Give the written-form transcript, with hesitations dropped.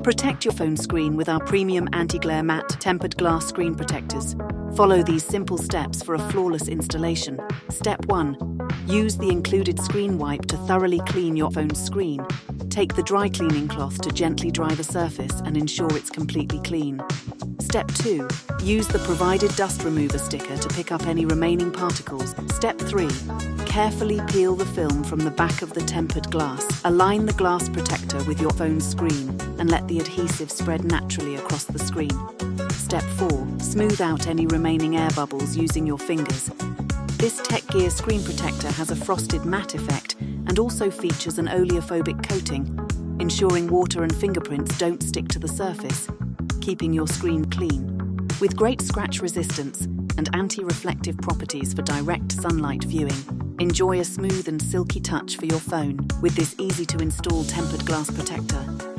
Protect your phone screen with our premium anti-glare matte tempered glass screen protectors. Follow these simple steps for a flawless installation. Step 1. Use the included screen wipe to thoroughly clean your phone's screen. Take the dry cleaning cloth to gently dry the surface and ensure it's completely clean. Step 2. Use the provided dust remover sticker to pick up any remaining particles. Step 3. Carefully peel the film from the back of the tempered glass. Align the glass protector with your phone's screen and let the adhesive spread naturally across the screen. Step 4. Smooth out any remaining air bubbles using your fingers. This TECHGEAR screen protector has a frosted matte effect and also features an oleophobic coating, ensuring water and fingerprints don't stick to the surface, keeping your screen clean. With great scratch resistance and anti-reflective properties for direct sunlight viewing, enjoy a smooth and silky touch for your phone with this easy-to-install tempered glass protector.